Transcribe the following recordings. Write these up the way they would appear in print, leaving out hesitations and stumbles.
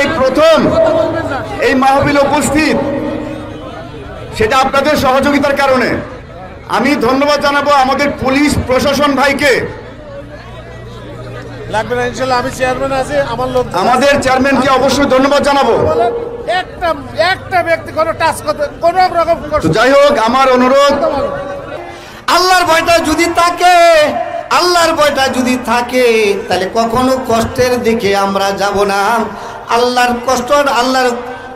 এই প্রথম এই মাহফিলে উপস্থিত, সেটা আপনাদের সহযোগিতার কারণে। আমি ধন্যবাদ জানাবো আমাদের পুলিশ প্রশাসন ভাইকে। লাগবে না ইনশাআল্লাহ, আমি চেয়ারম্যান আছি, আমার লোক আমাদের চেয়ারম্যানকে অবশ্যই ধন্যবাদ জানাবো। একটা ব্যক্তি কোনো টাচ করতে কোনো রকম তো যাই হোক, আমার অনুরোধ, আল্লাহর ভয়টা যদি থাকে, আল্লাহর ভয়টা যদি থাকে, তাহলে কখনো কষ্টের দিকে আমরা যাব না। আল্লাহর কষ্ট, আল্লাহর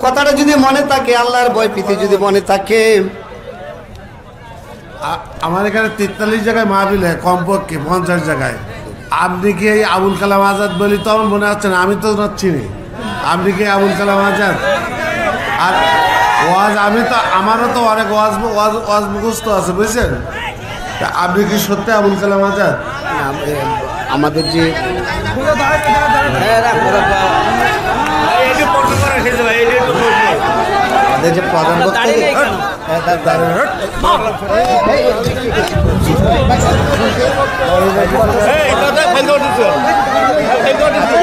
কথাটা যদি মনে থাকে, আল্লাহর ভয় প্রীতি যদি মনে থাকে। আমার এখানে 43 জায়গায় মাহফিল হয়, কমপক্ষে 50 জায়গায়। আপনি কি এই আবুল কালাম আজাদ বলি তো আমার মনে হচ্ছে না, আমি তো চিনি। আপনি কি আবুল কালাম আজাদ? আর ওয়াজ, আমি তো, আমারও তো অনেক ওয়াজ মুখস্থ আছে, বুঝছেন? আপনি কি সত্যি আবুল কালাম আজাদ? আমাদের যে প্রধান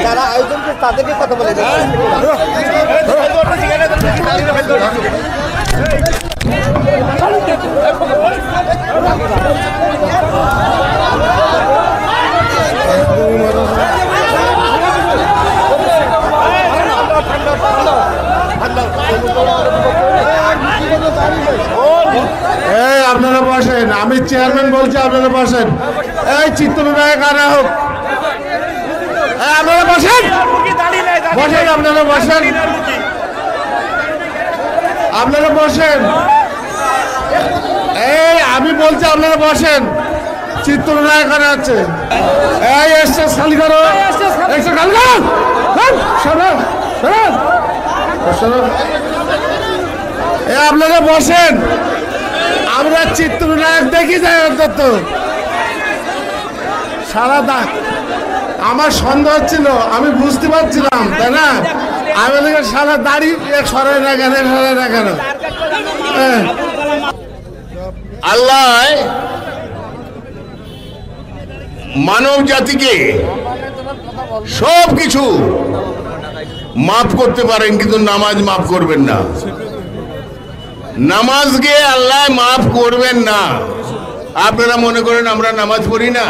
যারা আয়োজন করে তাদেরকে কথা বলে আপনারা বসেন, আমি চেয়ারম্যান বলছি, আপনারা বসেন। এই চিত্রনায়ক আনা হোক, আপনারা বসেন, বসেন, আপনারা বসেন, আপনারা বসেন। এই আমি বলছি আপনারা বসেন, চিত্রনায়ক আনা আছে। এই এসছে খালি করো, এসছে খালি করো, শোনো শোনো শোনো, আপনারা বসেন, আমরা চিত্রনায়ক দেখি যাই। অন্তত সারা দাগ আমার সন্দেহ হচ্ছিল, আমি বুঝতে পারছিলাম, তাই না? আমি সারা দাড়ি সরাই না কেন, সরাই না কেন? আল্লাহ মানব জাতিকে সব কিছু মাফ করতে পারেন, কিন্তু নামাজ মাফ করবেন না। নামাজকে আল্লাহ মাফ করবেন না। আপনারা মনে করেন আমরা নামাজ পড়ি না?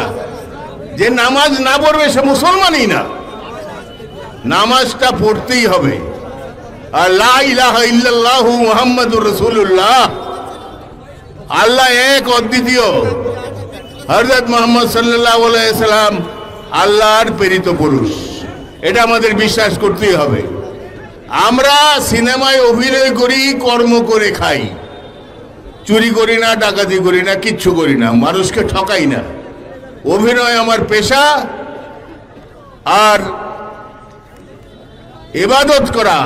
যে নামাজ না পড়বে সে মুসলমানই না। নামাজটা পড়তেই হবে। আর লা ইলাহা ইল্লাল্লাহু মুহাম্মাদুর রাসূলুল্লাহ, আল্লাহ এক অদ্বিতীয়, হযরত মুহাম্মদ সাল্লাল্লাহু আলাইহি সাল্লাম আল্লাহর প্রেরিত পুরুষ, এটা আমাদের বিশ্বাস করতেই হবে। আমরা সিনেমায় অভিনয় করি, কর্ম করে খাই, চুরি করি না, ডাকাতি করি না, কিচ্ছু করি না, মানুষকে ঠকাই না। অভিনয় আমার পেশা, আর ইবাদত করা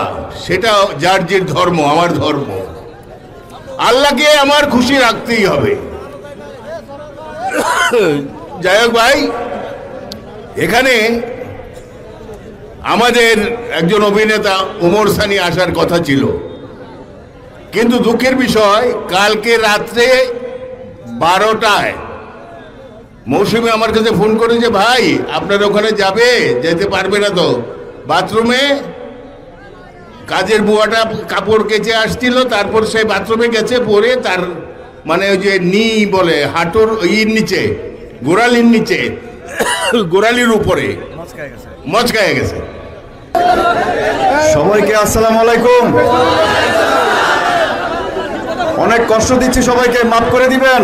সেটা যার যে ধর্ম, আমার ধর্ম। আল্লাহকে আমার খুশি রাখতেই হবে। যাই হোক ভাই, এখানে আমাদের একজন অভিনেতা ওমর সানি আসার কথা ছিল, কিন্তু দুঃখের বিষয় কালকে রাত্রে 12টায় মৌসুমী আমার কাছে ফোন করে যে ভাই আপনার ওখানে যাবে, যেতে পারবে না তো, বাথরুমে কাজের বুয়াটা কাপড় কেচে আসছিল, তারপর সে বাথরুমে গেছে, পরে তার মানে ওই যে নি বলে হাঁটুর ইর নিচে, গোড়ালির নিচে, গোড়ালির উপরে মচকায় গেছে। সবাইকে আসসালামু আলাইকুম। অনেক কষ্ট দিচ্ছি সবাইকে, মাফ করে দিবেন।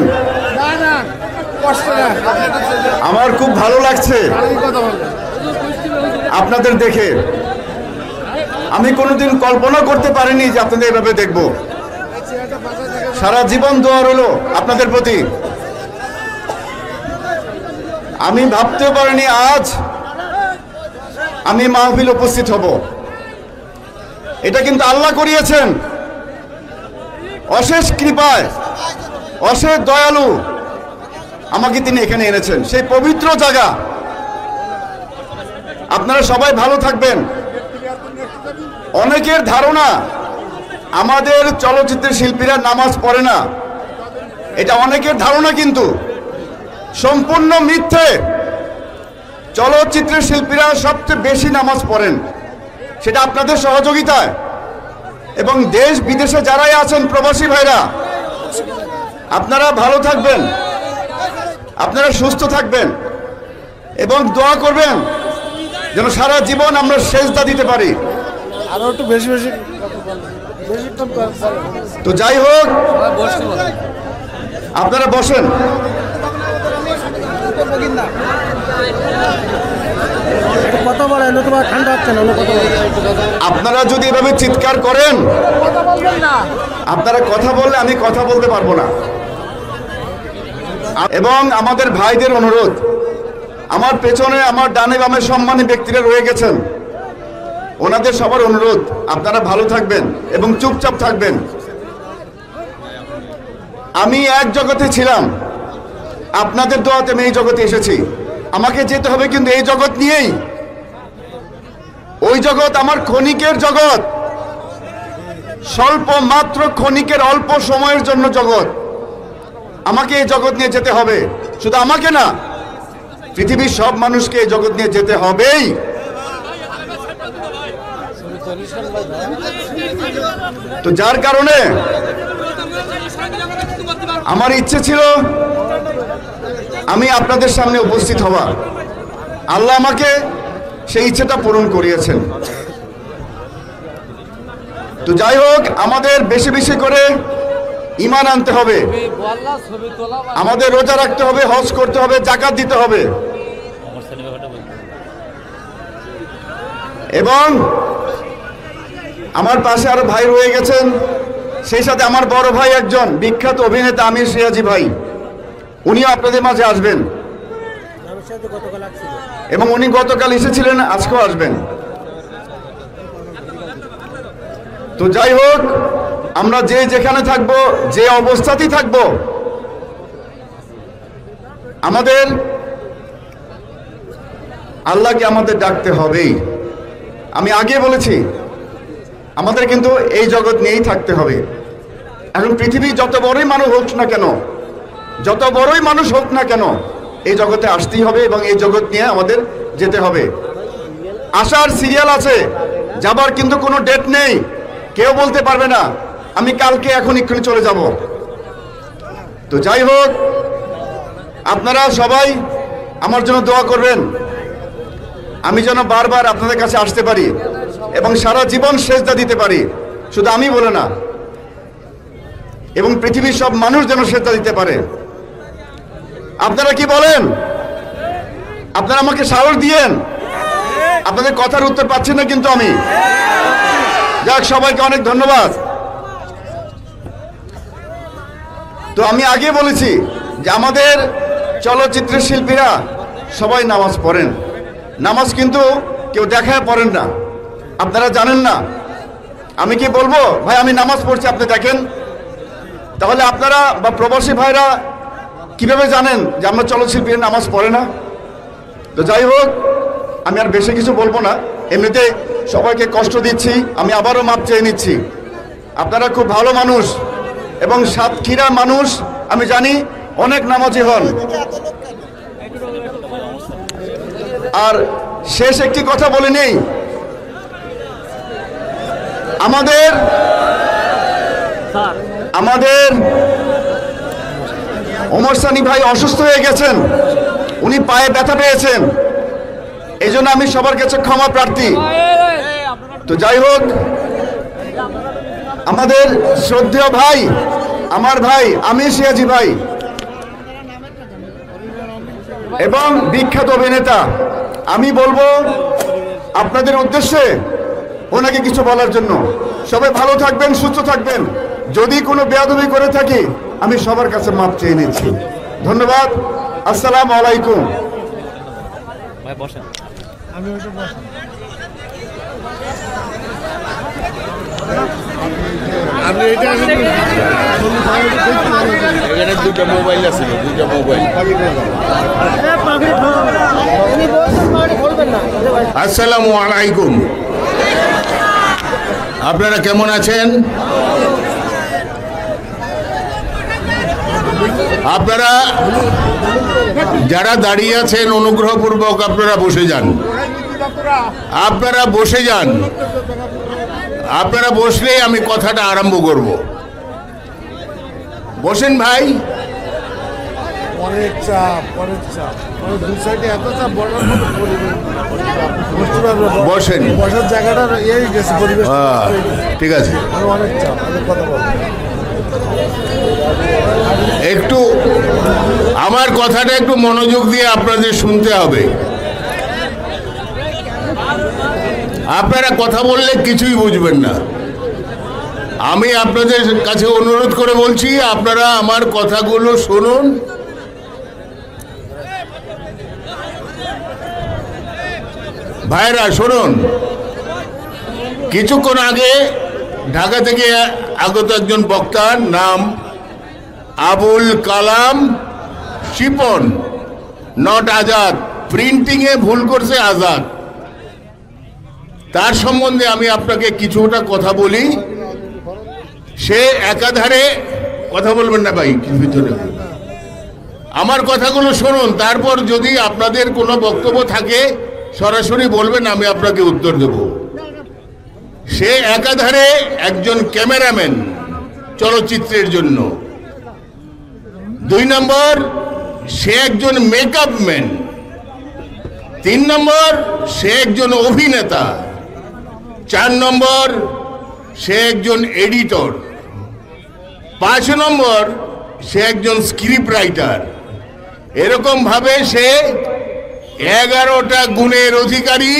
আমার খুব ভালো লাগছে আপনাদের দেখে। আমি কোনোদিন কল্পনা করতে পারিনি যে আপনাদের এভাবে দেখব। সারা জীবন দোয়া রইল আপনাদের প্রতি। আমি ভাবতেও পারিনি আজ আমি মাহফিল উপস্থিত হব। এটা কিন্তু আল্লাহ করিয়েছেন, অশেষ কৃপায়, অশেষ দয়ালু আমাকে তিনি এখানে এনেছেন, সেই পবিত্র জায়গা। আপনারা সবাই ভালো থাকবেন। অনেকের ধারণা আমাদের চলচ্চিত্রের শিল্পীরা নামাজ পড়ে না, এটা অনেকের ধারণা, কিন্তু সম্পূর্ণ মিথ্যে। চলচ্চিত্রের শিল্পীরা সবচেয়ে বেশি নামাজ পড়েন। সেটা আপনাদের সহযোগিতায়। এবং দেশ বিদেশে যারাই আছেন প্রবাসী ভাইরা, আপনারা ভালো থাকবেন, আপনারা সুস্থ থাকবেন এবং দোয়া করবেন যেন সারা জীবন আমরা সেজদা দিতে পারি। আরো একটু বেশি বেশি তো যাই হোক, আপনারা বসেন। কথা বলেন, তোমার ঠান্ডা হচ্ছে না, কথা বলেন। আপনারা যদি এভাবে চিৎকার করেন, আপনারা কথা বললে আমি কথা বলতে পারবো না। এবং আমাদের ভাইদের অনুরোধ, আমার পেছনে আমার ডানে বামে সম্মানী ব্যক্তিরা রয়ে গেছেন, ওনাদের সবার অনুরোধ আপনারা ভালো থাকবেন এবং চুপচাপ থাকবেন। আমি এক জগতে ছিলাম, আপনাদের দোয়াতে আমি এই জগতে এসেছি। আমাকে যেতে হবে কিন্তু এই জগৎ নিয়েই। ওই জগৎ আমার ক্ষণিকের জগৎ, স্বল্প মাত্র ক্ষণিকের অল্প সময়ের জন্য জগৎ। আমাকে এই জগৎ নিয়ে যেতে হবে, শুধু আমাকে না, পৃথিবীর সব মানুষকে এই জগৎ নিয়ে যেতে হবেই। তো যার কারণে আমার ইচ্ছে ছিল আমি আপনাদের সামনে উপস্থিত হওয়া। আল্লাহ আমাকে সেই ইচ্ছেটা পূরণ করিয়েছেন। তো যাই হোক, আমাদের বেশি বেশি করে ঈমান আনতে হবে, আমাদের রোজা রাখতে হবে, হজ করতে হবে, যাকাত দিতে হবে এবং আমার পাশে আরো ভাই রয়ে গেছেন, সেই সাথে আমার বড় ভাই একজন বিখ্যাত অভিনেতা আমির সিরাজি ভাই, উনিও আপনাদের মাঝে আসবেন এবং উনি গতকাল এসেছিলেন, আজকেও আসবেন। তো যাই হোক, আমরা যে যেখানে থাকব, যে অবস্থাতেই থাকব, আমাদের আল্লাহকে আমাদের ডাকতে হবেই। আমি আগে বলেছি, আমাদের কিন্তু এই জগৎ নিয়েই থাকতে হবে। এখন পৃথিবী যত বড়ই মানুষ হোক না কেন, যত বড়ই মানুষ হোক না কেন, এই জগতে আসতেই হবে এবং এই জগৎ নিয়ে আমাদের যেতে হবে। আসার সিরিয়াল আছে, যাবার কিন্তু কোনো ডেট নেই। কেউ বলতে পারবে না আমি কালকে এখন এক্ষুনি চলে যাব। তো যাই হোক, আপনারা সবাই আমার জন্য দোয়া করবেন, আমি যেন বারবার আপনাদের কাছে আসতে পারি এবং সারা জীবন সেজদা দিতে পারি, শুধু আমি বলে না, এবং পৃথিবীর সব মানুষ যেন সেজদা দিতে পারে। আপনারা কি বলেন? আপনারা আমাকে সাহস দিয়েন। আপনাদের কথার উত্তর পাচ্ছি না কিন্তু আমি। যাক, সবাইকে অনেক ধন্যবাদ। তো আমি আগে বলেছি যে আমাদের চলচ্চিত্রের শিল্পীরা সবাই নামাজ পড়েন। নামাজ কিন্তু কেউ দেখায় পড়েন না, আপনারা জানেন না। আমি কি বলবো ভাই আমি নামাজ পড়ছি, আপনি দেখেন? তাহলে আপনারা বা প্রবাসী ভাইরা কিভাবে জানেন যে আমরা চলচ্চিত্রীরা নামাজ পড়ে না? তো যাই হোক, আমি আর বেশি কিছু বলবো না, এমনিতে সবাইকে কষ্ট দিচ্ছি, আমি আবারও মাপ চেয়ে নিচ্ছি। আপনারা খুব ভালো মানুষ এবং সাতক্ষীরার মানুষ আমি জানি অনেক নামাজি হন। আর শেষ একটি কথা বলে নেই, আমাদের ওমর সানি ভাই অসুস্থ হয়ে গেছেন, উনি পায়ে ব্যথা পেয়েছেন, এই জন্য আমি সবার কাছে ক্ষমা প্রার্থী। তো যাই হোক, আমাদের শ্রদ্ধেয় ভাই, আমার ভাই আমির সিরাজি ভাই এবং বিখ্যাত অভিনেতা, আমি বলবো আপনাদের উদ্দেশ্যে ওনাকে কিছু বলার জন্য। সবাই ভালো থাকবেন, সুস্থ থাকবেন। যদি কোনো বেয়াদবি করে থাকি আমি সবার কাছে মাপ চেয়ে নিচ্ছি। ধন্যবাদ। আসসালামু আলাইকুম। এখানে দুটো মোবাইল আছে, দুটো মোবাইল। আসসালামু আলাইকুম। আপনারা কেমন আছেন? আপনারা যারা দাঁড়িয়ে আছেন অনুগ্রহপূর্বক আপনারা বসে যান। আপনারা বসে যান, আপনারা বসলেই আমি কথাটা আরম্ভ করব। বসেন ভাই। অনেক চাপ, অনেক চাপ, দু সাইডে এত চাপ, বসেন, বসার জায়গাটা এই গেছে পরিবেশ। ঠিক আছে, অনেক চাপ, কথা বলবো। একটু আমার কথাটা একটু মনোযোগ দিয়ে আপনাদের শুনতে হবে। আপনারা কথা বললে কিছুই বুঝবেন না। আমি আপনাদের কাছে অনুরোধ করে বলছি, আপনারা আমার কথাগুলো শুনুন। ভাইরা শুনুন, কিছুক্ষণ আগে ঢাকা থেকে আগত একজন বক্তার নাম আবুল কালাম শিপন, নট আজাদ, প্রিন্টিংয়ে ভুল করছে আজাদ। তার সম্বন্ধে আমি আপনাকে কিছুটা কথা বলি। সে একাধারে কথা বলবেন না ভাই, ভিতরে আমার কথাগুলো শুনুন, তারপর যদি আপনাদের কোনো বক্তব্য থাকে সরাসরি বলবেন, আমি আপনাকে উত্তর দেব। সে একাধারে একজন ক্যামেরাম্যান চলচ্চিত্রের জন্য, 2 নম্বর সে একজন মেকআপ ম্যান, 3 নম্বর সে একজন অভিনেতা, 4 নম্বর সে একজন এডিটর, 5 নম্বর সে একজন স্ক্রিপ্ট রাইটার। এরকম ভাবে সে 11টা গুণের অধিকারী।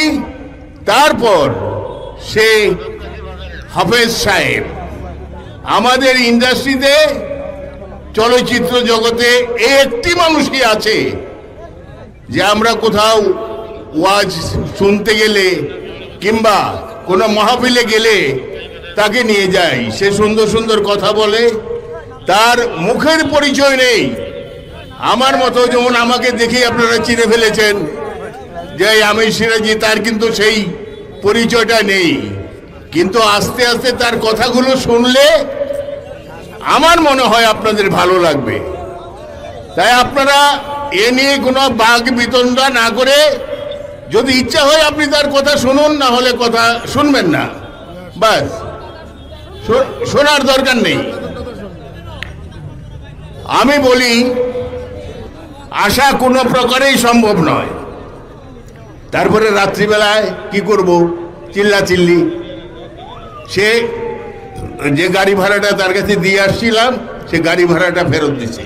তারপর সে হাফেজ সাহেব। আমাদের ইন্ডাস্ট্রিতে, চলচ্চিত্র জগতে একটি মানুষই আছে যে আমরা কোথাও ওয়াজ শুনতে গেলে কিংবা কোনো মাহফিলে গেলে তাকে নিয়ে যাই, সে সুন্দর সুন্দর কথা বলে, তার মুখের পরিচয় নেই। আমার মতো যেমন আমাকে দেখে আপনারা চিনে ফেলেছেন যে আমি সিরাজি, তার কিন্তু সেই পরিচয়টা নেই। কিন্তু আস্তে আস্তে তার কথাগুলো শুনলে আমার মনে হয় আপনাদের ভালো লাগবে। তাই আপনারা এ নিয়ে কোনো বাগ বিতণ্ডা না করে, যদি ইচ্ছা হয় আপনি তার কথা শুনুন, না হলে কথা শুনবেন না, বাস, শোনার দরকার নেই। আমি বলি, আশা কোনো প্রকারেই সম্ভব নয়। তারপরে রাত্রিবেলায় কি করব, চিল্লাচিল্লি। সে যে গাড়ি ভাড়াটা তার কাছে দিয়ে আসছিলাম, সে গাড়ি ভাড়াটা ফেরত দিছে।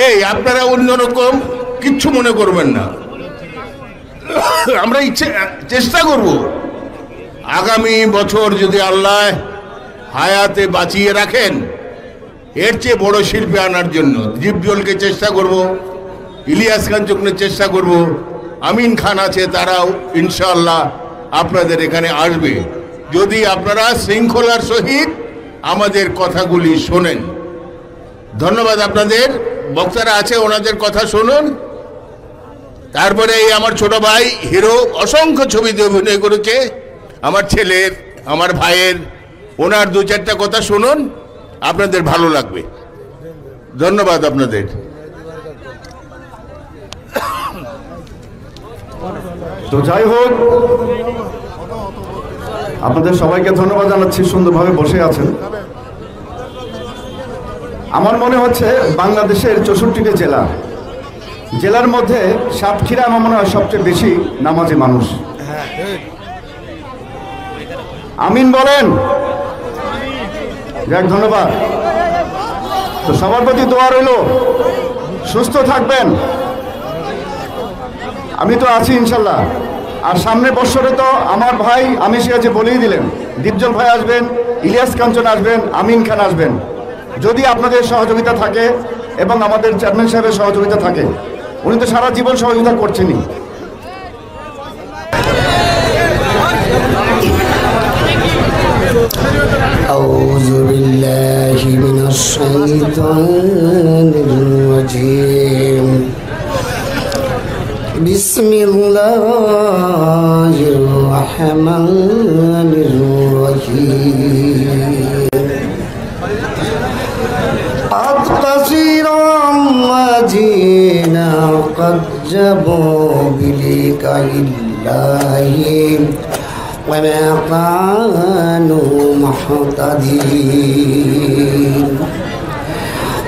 এই আপনারা অন্যরকম কিচ্ছু মনে করবেন না। আমরা চেষ্টা করব আগামী বছর যদি আল্লাহ হায়াতে বাঁচিয়ে রাখেন, এর চেয়ে বড় শিল্পী আনার জন্য। জীবজলকে চেষ্টা করব, ইলিয়াস খান চুকনের চেষ্টা করব, আমিন খান আছে, তারাও ইনশাআল্লাহ আপনাদের এখানে আসবে, যদি আপনারা শৃঙ্খলার সহিত আমাদের কথাগুলি শোনেন। ধন্যবাদ আপনাদের। বক্তারা আছে, ওনাদের কথা শুনুন। তারপরে এই আমার ছোট ভাই হিরো অসংখ্য ছবিতে অভিনয় করেছে, আমার ছেলের, আমার ভাইয়ের, ওনার 2-4টা কথা শুনুন, আপনাদের ভালো লাগবে। ধন্যবাদ আপনাদের। তো যাই হোক, আপনাদের সবাইকে ধন্যবাদ জানাচ্ছি, সুন্দরভাবে বসে আছেন। আমার মনে হচ্ছে বাংলাদেশের 64টি জেলার মধ্যে সাতক্ষীরা আমার মনে হয় সবচেয়ে বেশি নামাজি মানুষ। আমিন বলেন। যাক, ধন্যবাদ। তো সবার প্রতি দোয়া রইল, সুস্থ থাকবেন। আমি তো আছি ইনশাল্লাহ। আর সামনের বছরে তো আমার ভাই আমি সিরাজি বলেই দিলেন, দীপজল ভাই আসবেন, ইলিয়াস কাঞ্চন আসবেন, আমিন খান আসবেন। যদি আপনাদের সহযোগিতা থাকে এবং আমাদের চেয়ারম্যান সাহেবের সহযোগিতা থাকে, উনি তো সারা জীবন সহযোগিতা করছেনই। أعوذ بالله من الشيطان الرجيم بسم الله الرحمن الرحيم قد قصير ما جينا قد كذبوا بلقاء الله وما كانوا مهتدين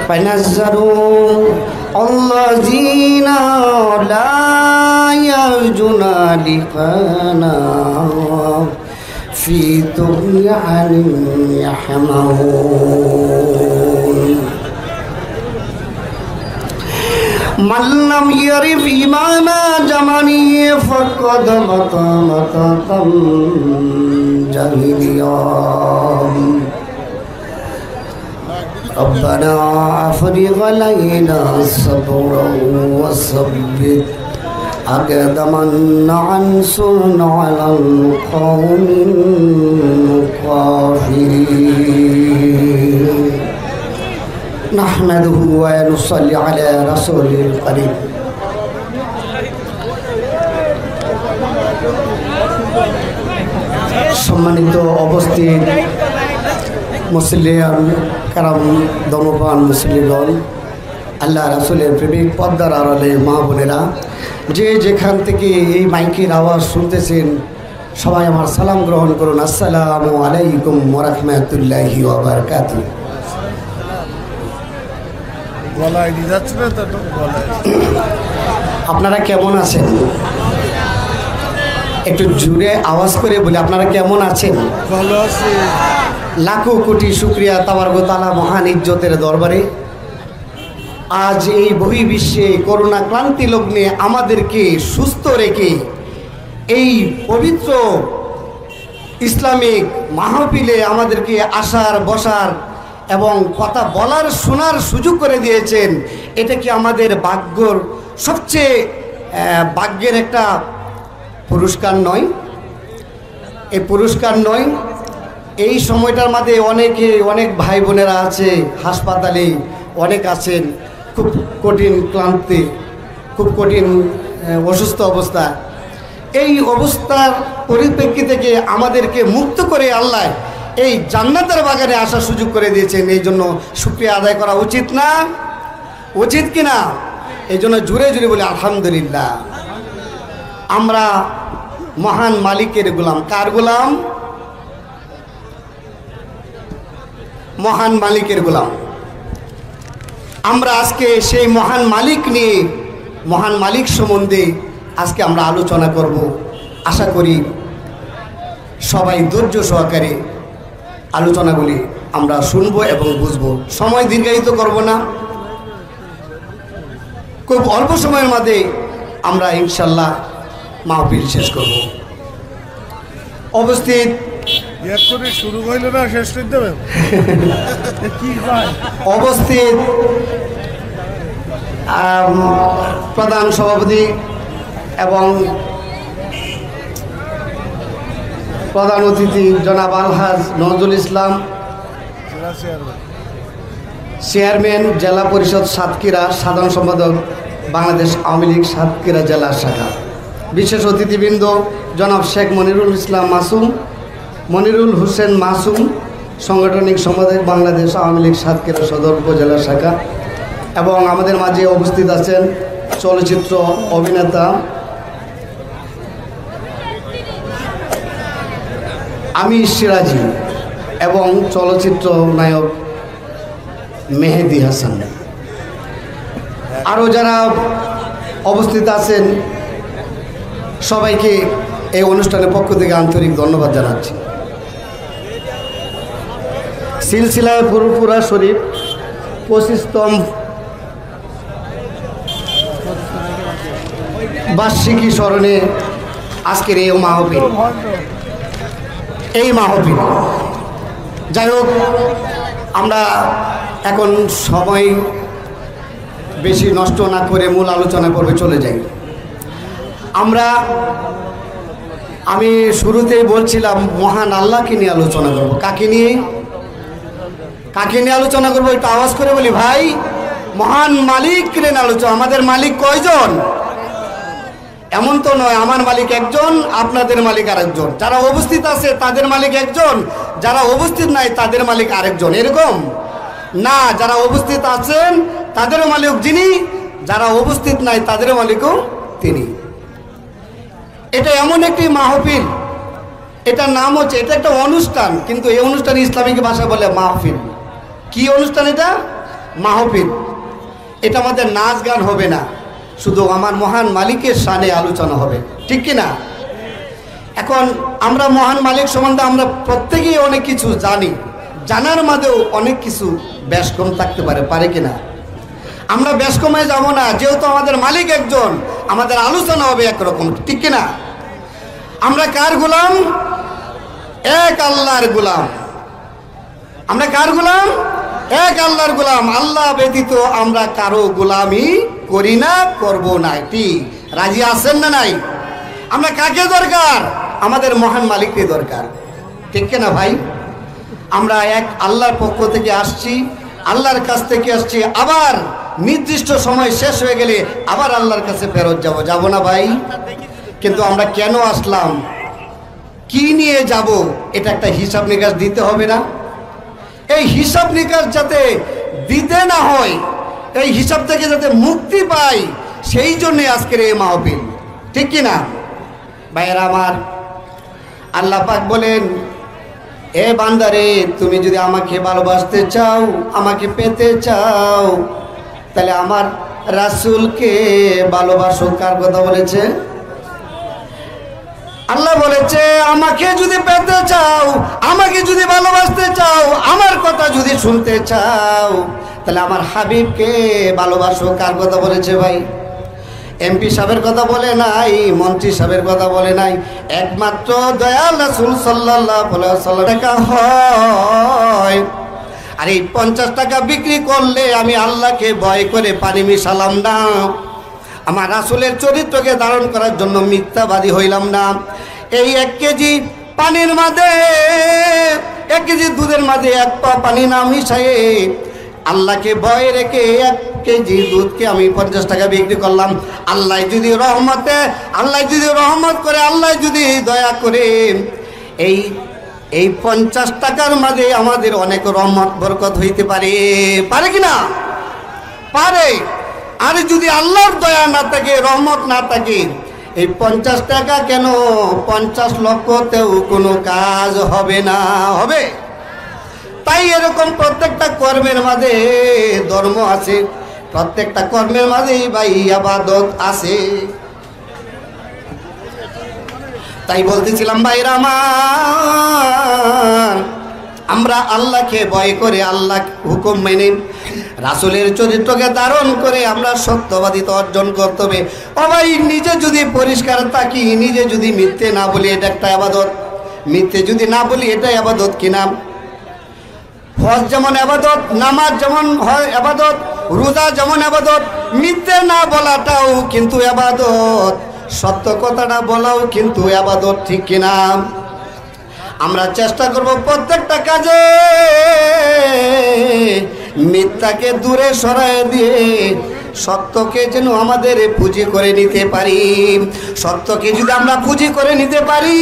فنزلوا الذين لا يرجون لقاءنا في طغيان يعمهون من لم يعرف إيمان جماني فقد متى جاهليا ربنا أفرغ علينا صبرا وثبت أقدامنا وانصرنا على القوم الكافرين نحمده ونصلي على رسوله الكريم সম্মানিত উপস্থিত মুসলিম কারাম ধর্মপ্রাণ মুসলিমগণ আল্লাহ রাসূলের প্রেমিক পদ্মার আড়ালে মা বোনেরা যে যেখান থেকে এই মাইকের আওয়াজ শুনতেছেন সবাই আমার সালাম গ্রহণ করুন। আসসালামু আলাইকুম ওয়া রাহমাতুল্লাহি ওয়া বারাকাতুহু। আপনারা কেমন আছেন? একটু জোরে আওয়াজ করে বলি, আপনারা কেমন আছেন? ভালো আছি। লাখো কোটি শুকরিয়া তাবারক তাআলা মহান ইজ্জতের দরবারে আজ এই বহির্বিশ্বে করোনা ক্লান্তি লগ্নে আমাদেরকে সুস্থ রেখে এই পবিত্র ইসলামিক মাহফিলে আমাদেরকে আসার বসার এবং কথা বলার শোনার সুযোগ করে দিয়েছেন। এটা কি আমাদের ভাগ্যর সবচেয়ে ভাগ্যের একটা পুরস্কার নয়? এই পুরস্কার নয়? এই সময়টার মধ্যে অনেক ভাই বোনেরা আছে হাসপাতালে, অনেক আছেন খুব কঠিন ক্লান্তি, খুব কঠিন অসুস্থ অবস্থা। এই অবস্থার পরিপ্রেক্ষিতে থেকে আমাদেরকে মুক্ত করে আল্লাহ এই জান্নাতের বাগানে আসার সুযোগ করে দিয়েছেন। এই জন্য শুকরিয়া আদায় করা উচিত না? উচিত কি না? এই জন্য জুড়ে জুড়ে বলি আলহামদুলিল্লাহ। আমরা মহান মালিকের গোলাম। কার গোলাম? মহান মালিকের গোলাম। আমরা আজকে সেই মহান মালিক নিয়ে, মহান মালিক সম্বন্ধে আজকে আমরা আলোচনা করব। আশা করি সবাই ধৈর্য সহকারে আলোচনাগুলি আমরা শুনবো এবং বুঝবো। সময় দীর্ঘায়িত করব না, খুব অল্প সময়ের মধ্যে আমরা ইনশাল্লাহ মাহফিল শেষ করব। উপস্থিত শুরু হইল না, শেষ করে দেবেন। উপস্থিত প্রধান সভাপতি এবং প্রধান অতিথি জনাব আলহাজ নজরুল ইসলাম, চেয়ারম্যান জেলা পরিষদ সাতক্ষীরা, সাধারণ সম্পাদক বাংলাদেশ আওয়ামী লীগ সাতক্ষীরা জেলা শাখা, বিশেষ অতিথিবৃন্দ জনাব শেখ মনিরুল ইসলাম মাসুম, মনিরুল হোসেন মাসুম, সাংগঠনিক সম্পাদক বাংলাদেশ আওয়ামী লীগ সাতক্ষীরা সদর উপজেলা শাখা, এবং আমাদের মাঝে উপস্থিত আছেন চলচ্চিত্র অভিনেতা আমির সিরাজি এবং চলচ্চিত্র নায়ক মেহেদি হাসান। আরও যারা অবস্থিত আছেন সবাইকে এই অনুষ্ঠানের পক্ষ থেকে আন্তরিক ধন্যবাদ জানাচ্ছি। সিলসিলায় ফুরফুরা শরীফ 25তম বার্ষিকী স্মরণে আজকের এই মাহফিল। যাই হোক, আমরা এখন সময় বেশি নষ্ট না করে মূল আলোচনা পর্বে চলে যাই। আমি শুরুতেই বলছিলাম মহান আল্লাহকে নিয়ে আলোচনা করব। কাকে নিয়ে আলোচনা করবো? একটু আওয়াজ করে বলি ভাই, মহান মালিক নিয়ে আলোচনা। আমাদের মালিক কয়জন? এমন তো নয় আমার মালিক একজন, আপনাদের মালিক আরেকজন। যারা উপস্থিত আছে তাদের মালিক একজন, যারা উপস্থিত নাই তাদের মালিক আরেকজন, এরকম না। যারা উপস্থিত আছেন তাদেরও মালিক যিনি, যারা উপস্থিত নাই তাদেরও মালিকও তিনি। এটা এমন একটি মাহফিল, এটার নাম হচ্ছে, এটা একটা অনুষ্ঠান, কিন্তু এই অনুষ্ঠান ইসলামিক ভাষা বলে মাহফিল। কি অনুষ্ঠান এটা? মাহফিল। এটা আমাদের নাচ গান হবে না, শুধু আমার মহান মালিকের শানে আলোচনা হবে, ঠিক কি না? এখন আমরা মহান মালিক সম্বন্ধে আমরা প্রত্যেকেই অনেক কিছু জানি, জানার মাঝেও অনেক কিছু ব্যস্কম থাকতে পারে কিনা? আমরা ব্যস্কমে যাব না, যেহেতু আমাদের মালিক একজন, আমাদের আলোচনা হবে একরকম, ঠিক কিনা? আমরা কার গোলাম? এক আল্লাহর গোলাম। আমরা কার গোলাম? এক আল্লাহর গোলাম। আল্লাহ ব্যতীত আমরা কারো গোলামি করি না, করব না। ঠিক রাজি আছেন না নাই? আমরা কাকে দরকার? আমাদের মহান মালিককে দরকার, ঠিক কিনা ভাই? আমরা এক আল্লাহর পক্ষ থেকে আসছি, আল্লাহর কাছ থেকে আসছি, আবার নির্দিষ্ট সময় শেষ হয়ে গেলে আবার আল্লাহর কাছে ফেরত যাব না ভাই? কিন্তু আমরা কেন আসলাম, কি নিয়ে যাব, এটা একটা হিসাব নিকাশ দিতে হবে না? এই হিসাব নিকাশ যাতে দিতে না হয়, এই হিসাব থেকে যাতে মুক্তি পাই, সেই জন্যে আজকের এই মাহফিল, ঠিক কিনা ভাইয়েরা আমার? আল্লাহ পাক বলেন, এ বান্দারে, তুমি যদি আমাকে ভালোবাসতে চাও, আমাকে পেতে চাও, তাহলে আমার রাসূলকে ভালোবাসো। কার কথা বলেছে? আল্লাহ বলেছে, আমাকে যদি পেতে চাও, আমাকে যদি ভালোবাসতে চাও, আমার কথা যদি শুনতে চাও, তাহলে আমার হাবিবকে ভালোবাসো। কার কথা বলেছে ভাই? এমপি সাহেবের কথা বলে নাই, মন্ত্রী সাহেবের কথা বলে নাই, একমাত্র দয়াল রাসূল সাল্লাল্লাহু আলাইহি ওয়াসাল্লাম দেখা হয়। আর এই 50 টাকা বিক্রি করলে আমি আল্লাহকে ভয় করে পানি মিশালাম না, আমার রাসূলের চরিত্রকে ধারণ করার জন্য মিথ্যাবাদী হইলাম না। এই 1 কেজি পানির মাঝে, 1 কেজি দুধের মাঝে 1 পা পানি না মিশায়ে আল্লাহকে ভয় রেখে 1 কেজি দুধকে আমি 50 টাকা বিক্রি করলাম। আল্লাহ যদি রহমত করে, আল্লাহ যদি দয়া করে, এই 50 টাকার মাঝে আমাদের অনেক রহমত বরকত হইতে পারে কিনা? পারে। আর যদি আল্লাহর দয়া না থাকে, রহমত না থাকে, এই 50 টাকা কেন 50 লক্ষতেও কোনো কাজ হবে না। হবে? তাই এরকম প্রত্যেকটা কর্মের মাঝে ধর্ম আছে, প্রত্যেকটা কর্মের মাঝেই ভাই ইবাদত আছে। তাই বলতেছিলাম ভাইরা আমার, আমরা আল্লাহকে ভয় করে, আল্লাহ হুকুম মেনে, রাসূলের চরিত্রকে ধারণ করে আমরা সত্যবাদিতা অর্জন করতে হবে। ও ভাই, নিজে যদি পরিষ্কার থাকি, নিজে যদি মিথ্যে না বলি, এটা একটা ইবাদত। মিথ্যে যদি না বলি, এটা ইবাদত কিনা? হজ যেমন ইবাদত, নামাজ যেমন হয় ইবাদত, রোজা যেমন ইবাদত, মিথ্যে না বলাটাও কিন্তু ইবাদত, সত্য কথাটা বলাও কিন্তু ইবাদত, ঠিক কিনা? আমরা চেষ্টা করব প্রত্যেকটা কাজে মিথ্যাকে দূরে সরায় দিয়ে সত্যকে যেন আমাদের পুঁজি করে নিতে পারি। সত্যকে যদি আমরা পুঁজি করে নিতে পারি,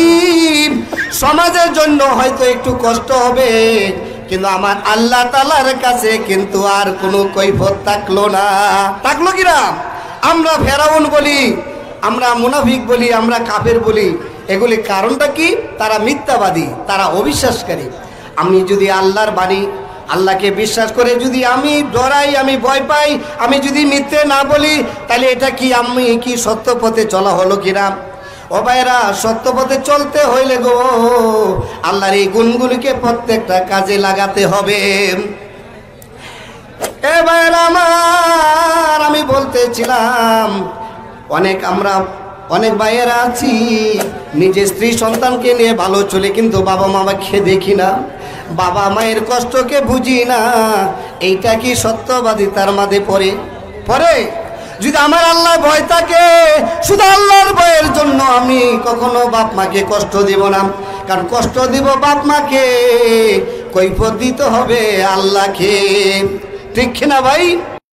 সমাজের জন্য হয়তো একটু কষ্ট হবে, কিন্তু আমার আল্লাহ তাআলার কাছে কিন্তু আর কোনো কৈফিয়ত থাকলো না। থাকলো কিনা? আমরা ফেরাউন বলি, আমরা মুনাফিক বলি, আমরা কাফের বলি, এগুলি কারণটা কি? তারা মিথ্যাবাদী, তারা অবিশ্বাসকারী। আমি যদি আল্লাহর বাণী, আল্লাহকে বিশ্বাস করে যদি আমি ডরাই, আমি ভয় পাই, আমি যদি মিথ্যে না বলি, তাহলে এটা কি আমি কি সত্য পথে চলা হলো কিনা? ও ভাইরা, সত্য পথে চলতে হইলে গো আল্লাহর এই গুণগুলিকে প্রত্যেকটা কাজে লাগাতে হবে। এ ভাইরা আমার, আমি বলতেছিলাম, আমরা অনেক ভাইয়েরা আছি, নিজের স্ত্রী সন্তানকে নিয়ে ভালো চলে, কিন্তু বাবা মাকে দেখি না, বাবা মায়ের কষ্টকে বুঝি না। এইটা কি সত্যবাদিতার মাঝে পড়ে? যদি আমার আল্লাহ ভয় থাকে, শুধু আল্লাহর ভয়ের জন্য আমি কখনো বাপ মাকে কষ্ট দিব না। কারণ কষ্ট দিব বাপ মাকে, কৈফিয়ত দিতে হবে আল্লাহকে, ঠিক কিনা ভাই?